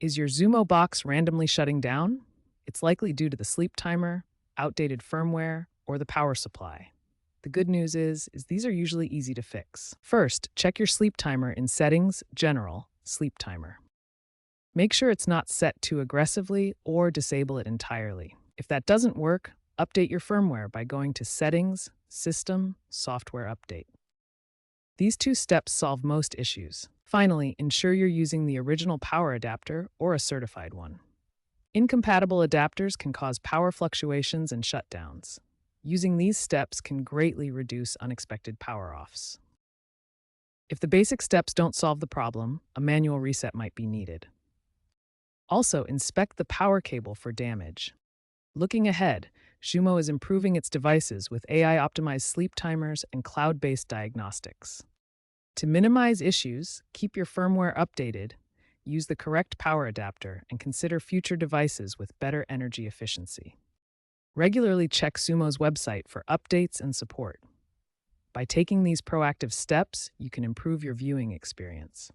Is your Xumo box randomly shutting down? It's likely due to the sleep timer, outdated firmware, or the power supply. The good news is these are usually easy to fix. First, check your sleep timer in Settings, General, Sleep Timer. Make sure it's not set too aggressively or disable it entirely. If that doesn't work, update your firmware by going to Settings, System, Software Update. These two steps solve most issues. Finally, ensure you're using the original power adapter or a certified one. Incompatible adapters can cause power fluctuations and shutdowns. Using these steps can greatly reduce unexpected power-offs. If the basic steps don't solve the problem, a manual reset might be needed. Also, inspect the power cable for damage. Looking ahead, Xumo is improving its devices with AI-optimized sleep timers and cloud-based diagnostics. To minimize issues, keep your firmware updated, use the correct power adapter, and consider future devices with better energy efficiency. Regularly check Xumo's website for updates and support. By taking these proactive steps, you can improve your viewing experience.